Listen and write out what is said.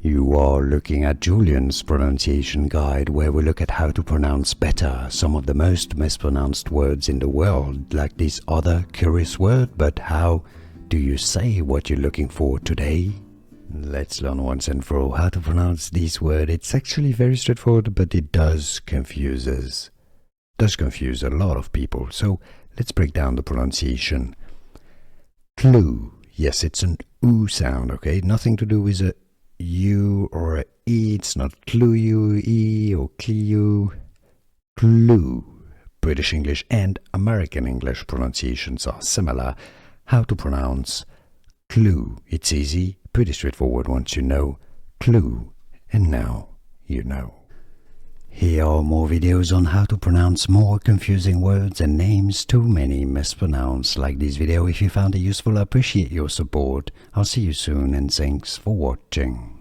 You are looking at Julian's pronunciation guide, where we look at how to pronounce better some of the most mispronounced words in the world, like this other curious word. But how do you say what you're looking for today? Let's learn once and for all how to pronounce this word. It's actually very straightforward, but it does confuse a lot of people. So let's break down the pronunciation. Clue. Yes, it's an oo sound, okay? Nothing to do with a U or a E. It's not clue, E or clue. Clue. British English and American English pronunciations are similar. How to pronounce clue. It's easy, pretty straightforward once you know clue. And now you know. Here are more videos on how to pronounce more confusing words and names too many mispronounced. Like this video if you found it useful. I appreciate your support. I'll see you soon and thanks for watching.